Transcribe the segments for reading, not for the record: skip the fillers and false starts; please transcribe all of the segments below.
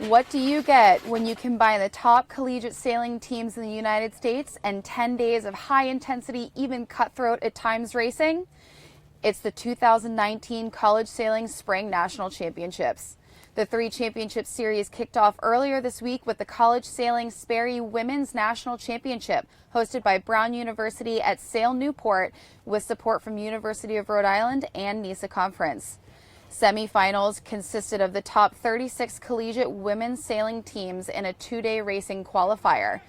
What do you get when you combine the top collegiate sailing teams in the United States and 10 days of high intensity, even cutthroat at times racing? It's the 2019 College Sailing Spring National Championships. The 3 championship series kicked off earlier this week with the College Sailing Sperry Women's National Championship, hosted by Brown University at Sail Newport with support from University of Rhode Island and NISA Conference. Semifinals consisted of the top 36 collegiate women's sailing teams in a 2-day racing qualifier.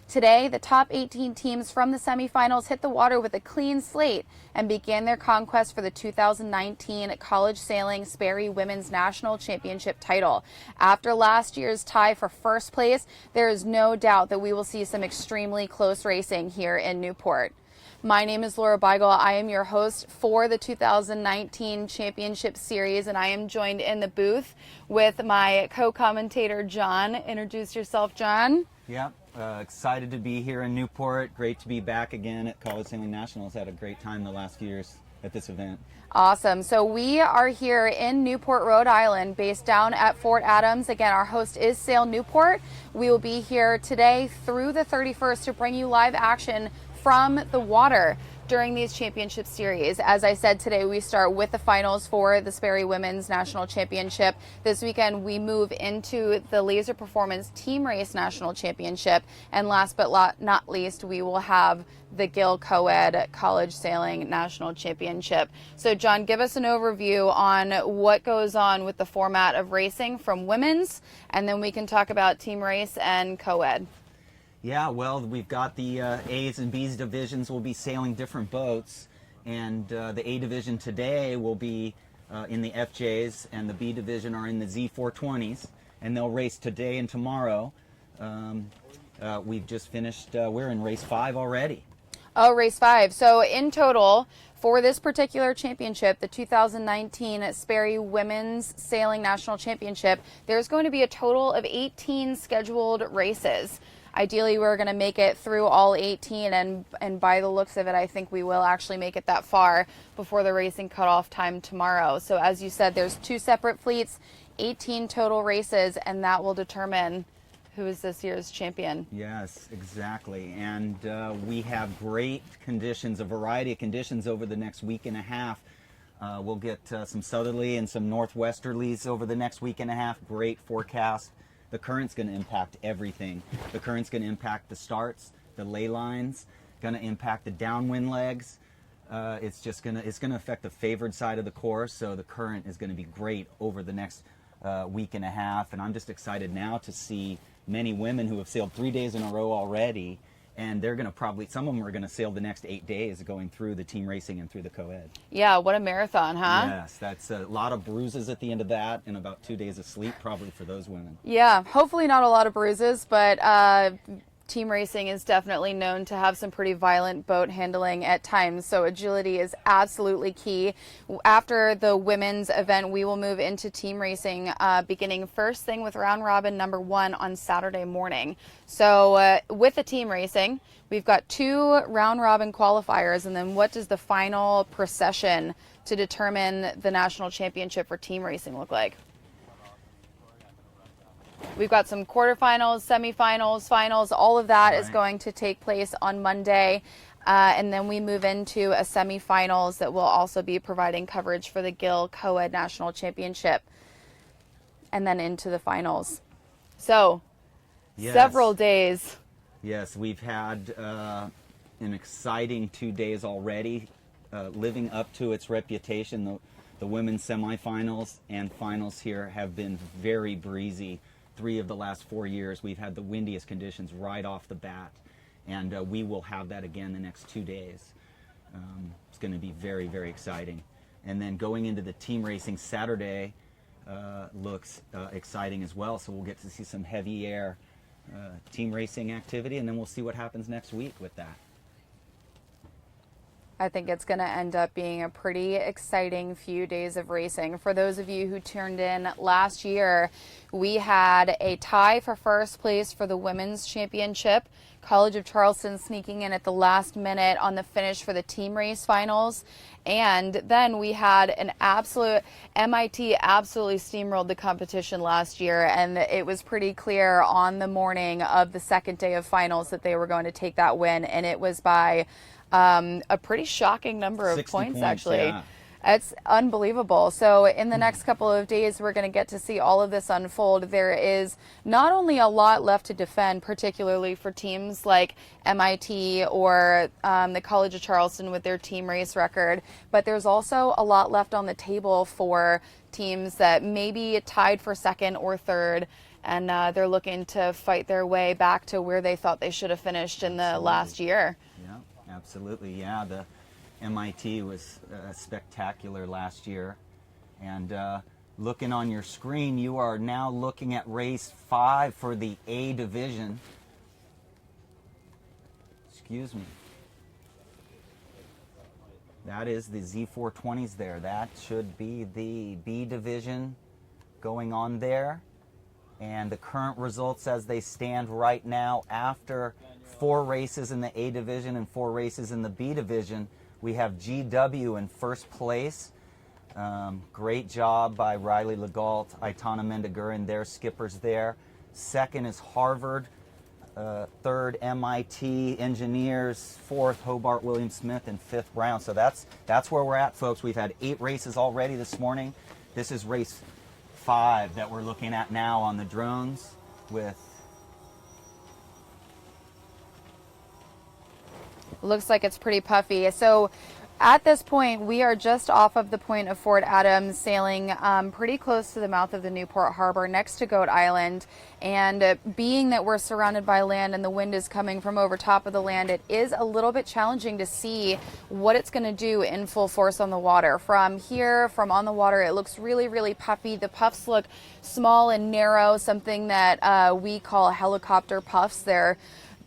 Today, the top 18 teams from the semifinals hit the water with a clean slate and began their conquest for the 2019 College Sailing Sperry Women's National Championship title. After last year's tie for first place, there is no doubt that we will see some extremely close racing here in Newport. My name is Laura Beigel. I am your host for the 2019 Championship Series, and I am joined in the booth with my co-commentator, John. Introduce yourself, John. Yep, excited to be here in Newport. Great to be back again at College Sailing Nationals. Had a great time the last few years at this event. Awesome. So we are here in Newport, Rhode Island, based down at Fort Adams. Again, our host is Sail Newport. We will be here today through the 31st to bring you live action from the water during these championship series. As I said, today we start with the finals for the Sperry Women's National Championship. This weekend we move into the Laser Performance Team Race National Championship. And last but not least, we will have the Gill Co-Ed College Sailing National Championship. So John, give us an overview on what goes on with the format of racing from women's, and then we can talk about team race and co-ed. Yeah, well, we've got the A's and B's divisions will be sailing different boats, and the A division today will be in the FJs, and the B division are in the Z420s, and they'll race today and tomorrow. We've just finished, we're in race 5 already. Oh, race 5. So in total, for this particular championship, the 2019 Sperry Women's Sailing National Championship, there's going to be a total of 18 scheduled races. Ideally, we're going to make it through all 18, and by the looks of it, I think we will actually make it that far before the racing cutoff time tomorrow. So as you said, there's 2 separate fleets, 18 total races, and that will determine who is this year's champion. Yes, exactly. And we have great conditions, a variety of conditions over the next week and a half. We'll get some southerly and some northwesterlies over the next week and a half. Great forecast. The current's going to impact everything. The current's going to impact the starts, the lay lines, going to impact the downwind legs. It's going to affect the favored side of the course. So the current is going to be great over the next week and a half. And I'm just excited now to see many women who have sailed 3 days in a row already, and they're going to probably, some of them are going to sail the next 8 days going through the team racing and through the co-ed. Yeah, what a marathon, huh? Yes, that's a lot of bruises at the end of that, and about 2 days of sleep probably for those women. Yeah, hopefully not a lot of bruises, but team racing is definitely known to have some pretty violent boat handling at times, so agility is absolutely key. After the women's event, we will move into team racing, beginning first thing with round robin number 1 on Saturday morning. So with the team racing, we've got 2 round robin qualifiers, and then what does the final procession to determine the national championship for team racing look like? We've got some quarterfinals, semifinals, finals. All of that is going to take place on Monday. And then we move into a semifinals that will also be providing coverage for the Gill Co-Ed National Championship. And then into the finals. So, yes. Several days. Yes, we've had an exciting 2 days already, living up to its reputation. The women's semifinals and finals here have been very breezy. 3 of the last 4 years, we've had the windiest conditions right off the bat, and we will have that again the next 2 days. It's going to be very, very exciting. And then going into the team racing Saturday looks exciting as well, so we'll get to see some heavy air team racing activity, and then we'll see what happens next week with that. I think it's going to end up being a pretty exciting few days of racing. For those of you who tuned in last year, we had a tie for first place for the women's championship. College of Charleston sneaking in at the last minute on the finish for the team race finals. And then we had an absolute, MIT absolutely steamrolled the competition last year, and it was pretty clear on the morning of the second day of finals that they were going to take that win, and it was by a pretty shocking number of 60 points actually. Yeah. It's unbelievable. So in the next couple of days, we're going to get to see all of this unfold. There is not only a lot left to defend, particularly for teams like MIT or the College of Charleston with their team race record, but there's also a lot left on the table for teams that maybe tied for second or third, and they're looking to fight their way back to where they thought they should have finished in the last year. Yeah, absolutely. Yeah, the MIT was spectacular last year. And looking on your screen, you are now looking at race 5 for the A division. Excuse me. That is the Z420s there. That should be the B division going on there. And the current results as they stand right now, after 4 races in the A division and 4 races in the B division, we have GW in first place. Great job by Riley Legault, Aitana Mendegurin, their skippers there. Second is Harvard. Third, MIT Engineers. Fourth, Hobart William Smith, and fifth, Brown. So that's where we're at, folks. We've had 8 races already this morning. This is race 5 that we're looking at now on the drones with. Looks like it's pretty puffy. So at this point, we are just off of the point of Fort Adams, sailing pretty close to the mouth of the Newport Harbor next to Goat Island. And being that we're surrounded by land and the wind is coming from over top of the land, it is a little bit challenging to see what it's going to do in full force on the water. From here, from on the water, it looks really, really puffy. The puffs look small and narrow, something that we call helicopter puffs. They're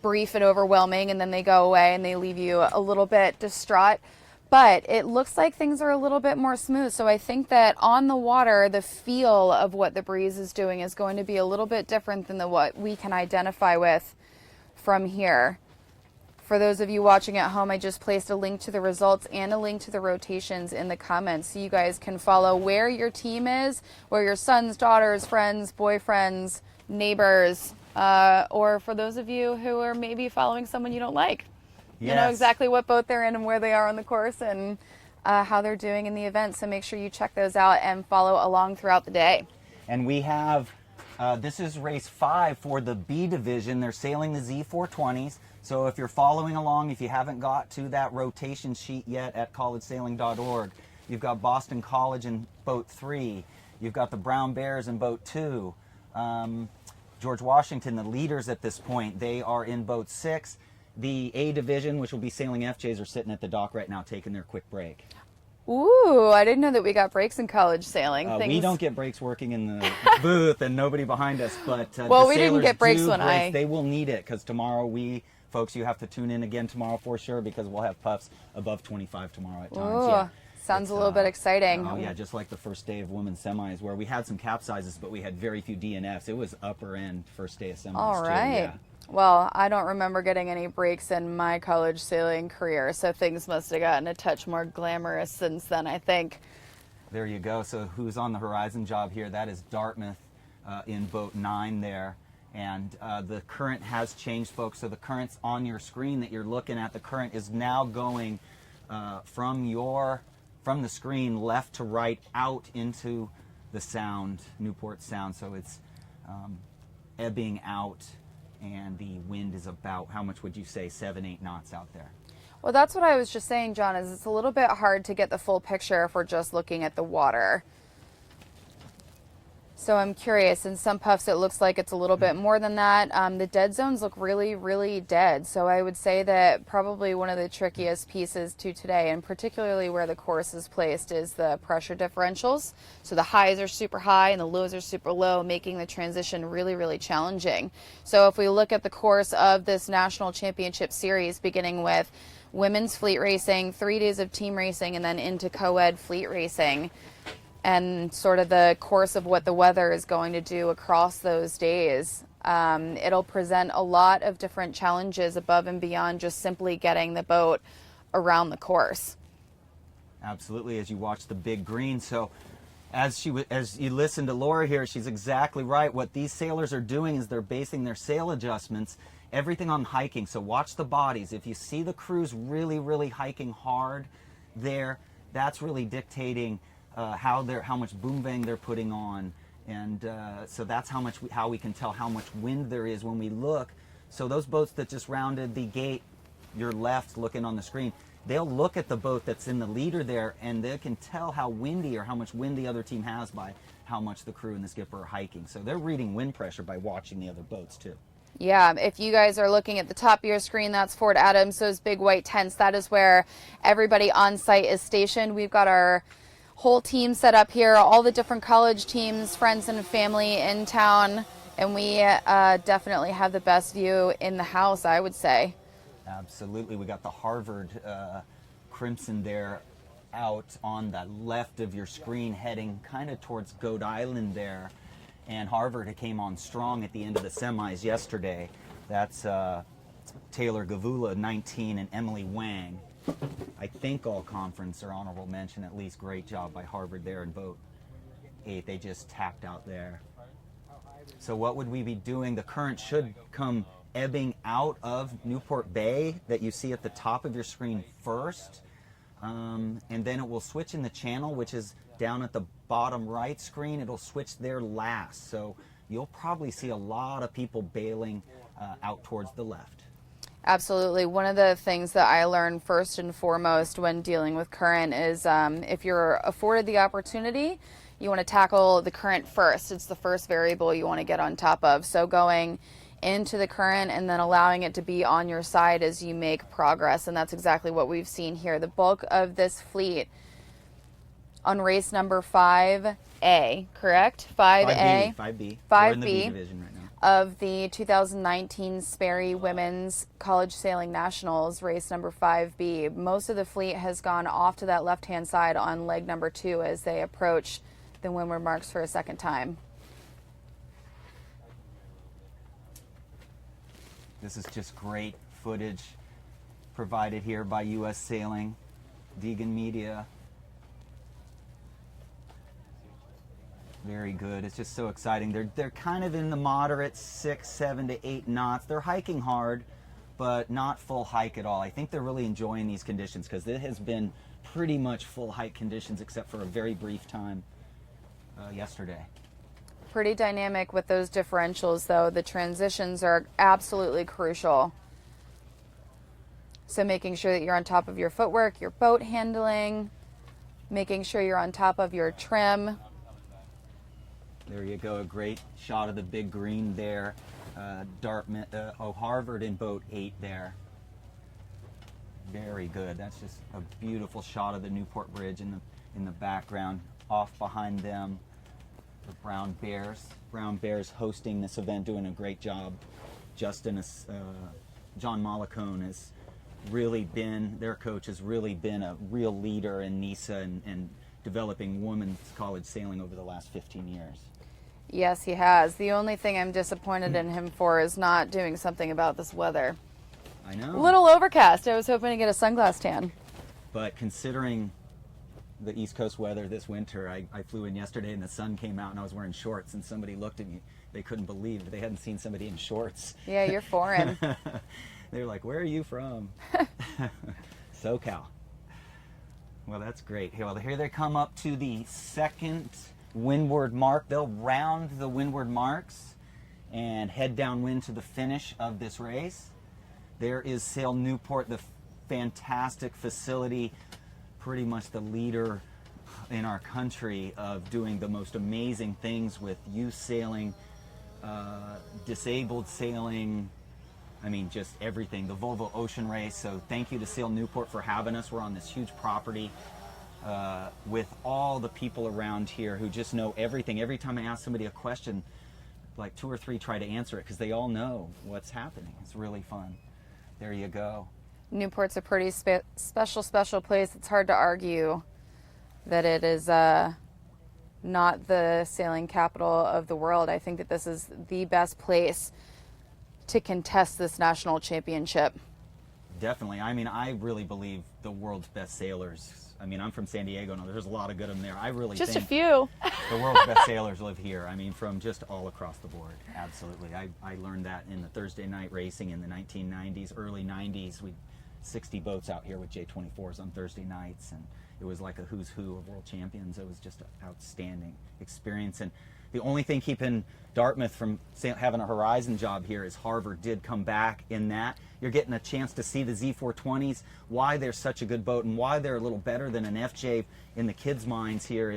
brief and overwhelming, and then they go away and they leave you a little bit distraught. But it looks like things are a little bit more smooth. So I think that on the water, the feel of what the breeze is doing is going to be a little bit different than what we can identify with from here. For those of you watching at home, I just placed a link to the results and a link to the rotations in the comments, so you guys can follow where your team is, where your sons, daughters, friends, boyfriends, neighbors, or for those of you who are maybe following someone you don't like. Yes. You know exactly what boat they're in and where they are on the course, and how they're doing in the event. So make sure you check those out and follow along throughout the day. And we have, this is race 5 for the B division. They're sailing the Z420s. So if you're following along, if you haven't got to that rotation sheet yet at collegesailing.org, you've got Boston College in boat 3. You've got the Brown Bears in boat 2. George Washington, the leaders at this point, they are in boat 6. The A division, which will be sailing FJs, are sitting at the dock right now taking their quick break. Ooh, I didn't know that we got breaks in college sailing. We don't get breaks working in the booth and nobody behind us, but well, the we didn't get breaks when brace. They will need it, because tomorrow folks, you have to tune in again tomorrow for sure, because we'll have puffs above 25 tomorrow at times. Ooh, yeah. sounds a little bit exciting. Oh yeah, just like the first day of women's semis, where we had some capsizes, but we had very few DNFs. It was upper end first day of semis. All right. Too, yeah. Well, I don't remember getting any breaks in my college sailing career, so things must have gotten a touch more glamorous since then, I think. There you go. So who's on the horizon job here? That is Dartmouth in boat 9 there. And the current has changed, folks. So the current's on your screen that you're looking at. The current is now going from the screen left to right out into the Sound, Newport Sound. So it's ebbing out. And the wind is about, how much would you say, 7-8 knots out there? Well, that's what I was just saying, John, is it's a little bit hard to get the full picture if we're just looking at the water. So I'm curious, in some puffs it looks like it's a little bit more than that. The dead zones look really, really dead. So I would say that probably one of the trickiest pieces to today, and particularly where the course is placed, is the pressure differentials. So the highs are super high and the lows are super low, making the transition really, really challenging. So if we look at the course of this National Championship Series, beginning with women's fleet racing, 3 days of team racing, and then into co-ed fleet racing, and sort of the course of what the weather is going to do across those days. It'll present a lot of different challenges above and beyond just simply getting the boat around the course. Absolutely, as you watch the big green. So as you listen to Laura here, she's exactly right. What these sailors are doing is they're basing their sail adjustments, everything on hiking. So watch the bodies. If you see the crews really, really hiking hard there, that's really dictating how much boom bang they're putting on, and so that's how we can tell how much wind there is when we look. So those boats that just rounded the gate, your left looking on the screen, they'll look at the boat that's in the leader there, and they can tell how windy or how much wind the other team has by how much the crew and the skipper are hiking. So they're reading wind pressure by watching the other boats too. Yeah, if you guys are looking at the top of your screen, that's Fort Adams, those big white tents. That is where everybody on site is stationed. We've got our whole team set up here, all the different college teams, friends and family in town, and we definitely have the best view in the house, I would say. Absolutely. We got the Harvard Crimson there out on the left of your screen, heading kind of towards Goat Island there, and Harvard came on strong at the end of the semis yesterday. That's Taylor Gavula, 19, and Emily Wang. I think all conference or honorable mention, at least. Great job by Harvard there in boat 8. They just tacked out there. So what would we be doing? The current should come ebbing out of Newport Bay that you see at the top of your screen first. And then it will switch in the channel, which is down at the bottom right screen. It'll switch there last. So you'll probably see a lot of people bailing out towards the left. Absolutely. One of the things that I learned first and foremost when dealing with current is if you're afforded the opportunity, you want to tackle the current first. It's the first variable you want to get on top of. So going into the current and then allowing it to be on your side as you make progress. And that's exactly what we've seen here. The bulk of this fleet on race number 5A, correct? 5A? 5B. 5B. We're in the B division right now. Of the 2019 Sperry Women's College Sailing Nationals, race number 5B. Most of the fleet has gone off to that left-hand side on leg number 2 as they approach the windward marks for a second time. This is just great footage provided here by U.S. Sailing, Degan Media. Very good. It's just so exciting. They're kind of in the moderate 6, 7 to 8 knots. They're hiking hard, but not full hike at all. I think they're really enjoying these conditions because it has been pretty much full hike conditions except for a very brief time yesterday. Pretty dynamic with those differentials, though. The transitions are absolutely crucial. So making sure that you're on top of your footwork, your boat handling, making sure you're on top of your trim. There you go, a great shot of the big green there. Dartmouth, Harvard in boat 8 there. Very good. That's just a beautiful shot of the Newport Bridge in the background. Off behind them, the Brown Bears. Brown Bears hosting this event, doing a great job. John Mollicone has really been, their coach has really been a real leader in NISA and developing women's college sailing over the last 15 years. Yes, he has. The only thing I'm disappointed in him for is not doing something about this weather. I know. A little overcast. I was hoping to get a sunglass tan. But considering the East Coast weather this winter, I flew in yesterday and the sun came out and I was wearing shorts and somebody looked at me. They couldn't believe it. They hadn't seen somebody in shorts. Yeah, you're foreign. They were like, where are you from? SoCal. Well, that's great. Well, here they come up to the second windward mark. They'll round the windward marks and head downwind to the finish of this race. There is Sail Newport, the fantastic facility, pretty much the leader in our country of doing the most amazing things with youth sailing, disabled sailing, I mean, just everything. The Volvo Ocean Race. So thank you to Sail Newport for having us. We're on this huge property with all the people around here who just know everything. Every time I ask somebody a question, like 2 or 3 try to answer it because they all know what's happening. It's really fun. There you go. Newport's a pretty special place. It's hard to argue that it is not the sailing capital of the world. I think that this is the best place to contest this national championship. Definitely. I mean, I really believe the world's best sailors. I mean, I'm from San Diego. Now, there's a lot of good of them there. I really Just think a few. the world's best sailors live here. I mean, from just all across the board. Absolutely. I learned that in the Thursday night racing in the 1990s, early 90s. We 60 boats out here with J24s on Thursday nights, and it was like a who's who of world champions. It was just an outstanding experience. And the only thing keeping Dartmouth from having a horizon job here is Harvard did come back in that. You're getting a chance to see the Z420s, why they're such a good boat and why they're a little better than an FJ in the kids' minds here